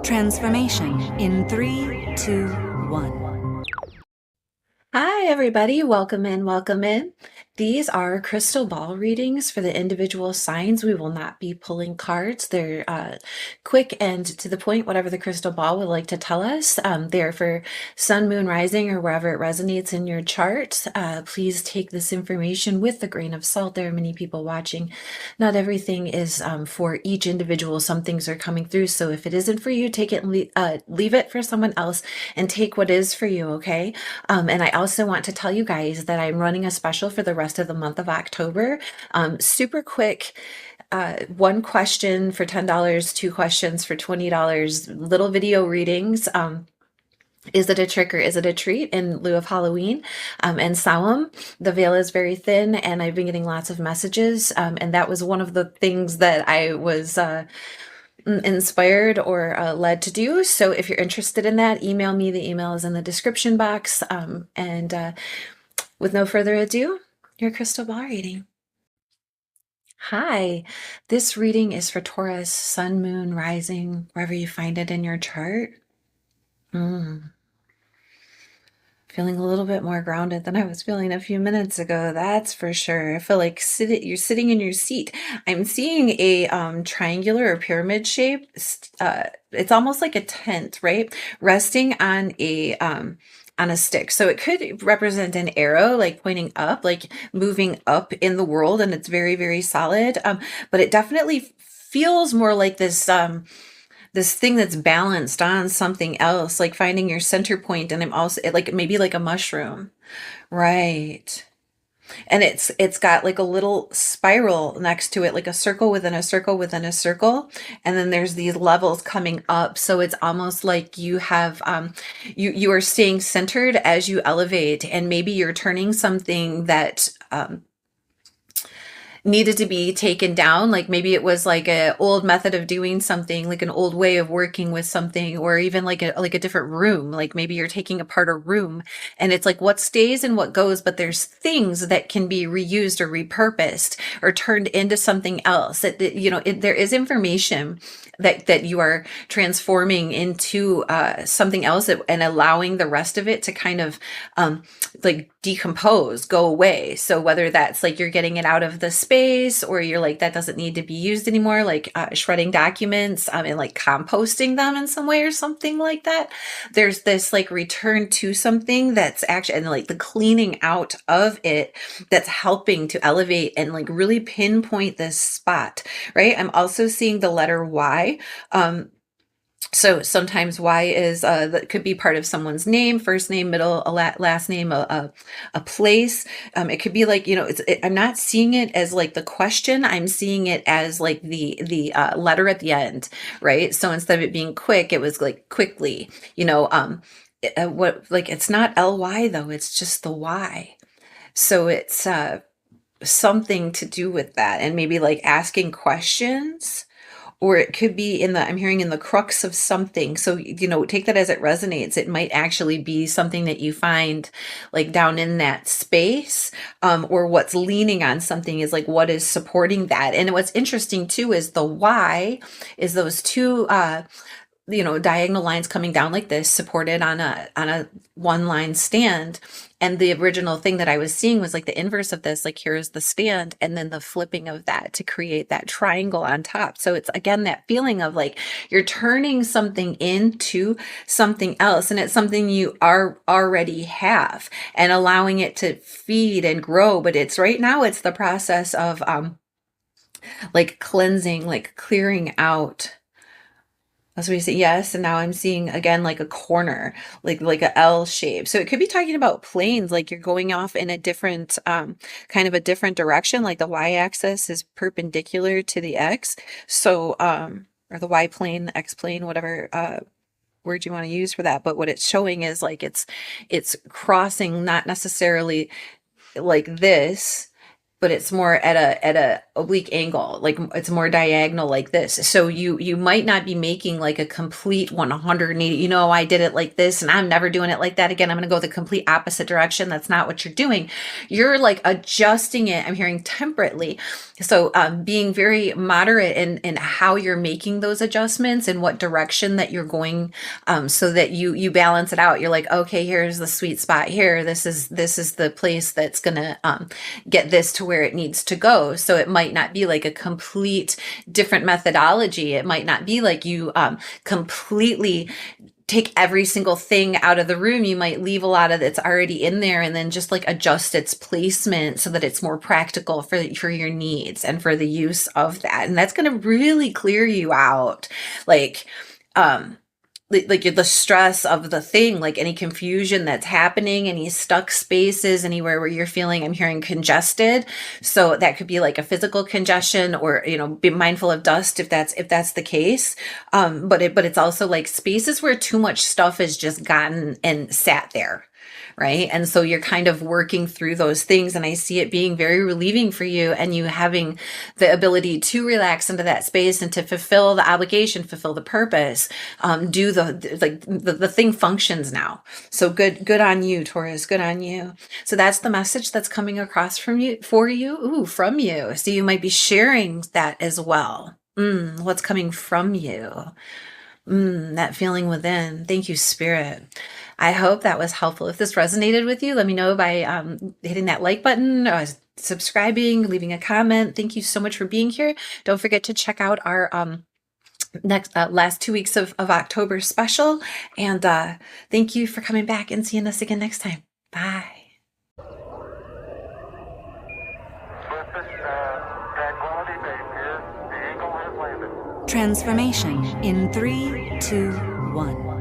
Transformation in 3, 2, 1. Hi, everybody. Welcome in. Welcome in. These are crystal ball readings for the individual signs. We will not be pulling cards. They're quick and to the point, whatever the crystal ball would like to tell us. They're for sun, moon, rising, or wherever it resonates in your chart. Please take this information with a grain of salt. There are many people watching. Not everything is for each individual. Some things are coming through. So if it isn't for you, take it and leave it for someone else and take what is for you, okay? And I also want to tell you guys that I'm running a special for the rest of the month of October. Super quick, one question for $10, two questions for $20, little video readings. Is it a trick or is it a treat in lieu of Halloween and Samhain? The veil is very thin, and I've been getting lots of messages. And that was one of the things that I was inspired or led to do. So if you're interested in that, email me. The email is in the description box. And with no further ado, your crystal ball reading. Hi, this reading is for Taurus, sun, moon, rising, wherever you find it in your chart. Feeling a little bit more grounded than I was feeling a few minutes ago, that's for sure. I feel like you're sitting in your seat. I'm seeing a triangular or pyramid shape. It's almost like a tent, right? Resting on a stick. So it could represent an arrow, like pointing up, like moving up in the world, and it's very, very solid. But it definitely feels more like this thing that's balanced on something else, like finding your center point. And I'm also like maybe like a mushroom, right? And it's got like a little spiral next to it, like a circle within a circle within a circle, and then there's these levels coming up. So it's almost like you have you are staying centered as you elevate, and maybe you're turning something that needed to be taken down. Like maybe it was like a old method of doing something, like an old way of working with something, or even like a different room. Like maybe you're taking apart a room, and it's like what stays and what goes, but there's things that can be reused or repurposed or turned into something else. There is information that you are transforming into something else, and allowing the rest of it to kind of like decompose, go away. So whether that's like you're getting it out of the space, or you're like, that doesn't need to be used anymore, like shredding documents and like composting them in some way or something like that. There's this like return to something that's actually, and like the cleaning out of it, that's helping to elevate and like really pinpoint this spot, right? I'm also seeing the letter Y. So sometimes Y is that could be part of someone's name, first name, middle, last name, a place. It could be like, I'm not seeing it as like the question. I'm seeing it as like the letter at the end, right? So instead of it being quick, it was like quickly. It's not LY though. It's just the Y. So it's something to do with that, and maybe like asking questions. Or it could be I'm hearing in the crux of something. So, take that as it resonates. It might actually be something that you find like down in that space, or what's leaning on something is like what is supporting that. And what's interesting too is the why is those two diagonal lines coming down like this, supported on a one line stand. And the original thing that I was seeing was like the inverse of this, like here's the stand and then the flipping of that to create that triangle on top. So it's again that feeling of like you're turning something into something else, and it's something you already have, and allowing it to feed and grow. But it's right now it's the process of like cleansing, like clearing out. That's what you say. Yes. And now I'm seeing again like a corner, like a L shape. So it could be talking about planes, like you're going off in a different kind of a different direction, like the y-axis is perpendicular to the x. So or the y plane, the x plane, whatever word you want to use for that. But what it's showing is like it's crossing, not necessarily like this, but it's more at a oblique angle, like it's more diagonal like this. So you might not be making like a complete 180, I did it like this and I'm never doing it like that again. I'm going to go the complete opposite direction. That's not what you're doing. You're like adjusting it. I'm hearing temperately. So being very moderate in how you're making those adjustments and what direction that you're going, so that you balance it out. You're like, okay, here's the sweet spot here. This is the place that's gonna get this to where it needs to go. So it might not be like a complete different methodology. It might not be like you completely take every single thing out of the room. You might leave a lot of that's already in there and then just like adjust its placement so that it's more practical for your needs and for the use of that. And that's going to really clear you out. Like the stress of the thing, like any confusion that's happening, any stuck spaces, anywhere where you're feeling, I'm hearing congested. So that could be like a physical congestion, or, be mindful of dust if that's the case. But it's also like spaces where too much stuff has just gotten and sat there. Right. And so you're kind of working through those things. And I see it being very relieving for you, and you having the ability to relax into that space and to fulfill the obligation, fulfill the purpose, do the thing functions now. So good on you, Taurus. Good on you. So that's the message that's coming across from you, from you. So you might be sharing that as well. What's coming from you? That feeling within. Thank you, Spirit. I hope that was helpful. If this resonated with you, let me know by hitting that like button, or subscribing, leaving a comment. Thank you so much for being here. Don't forget to check out our next last 2 weeks of October special. And thank you for coming back and seeing us again next time. Bye. Transformation in 3, 2, 1.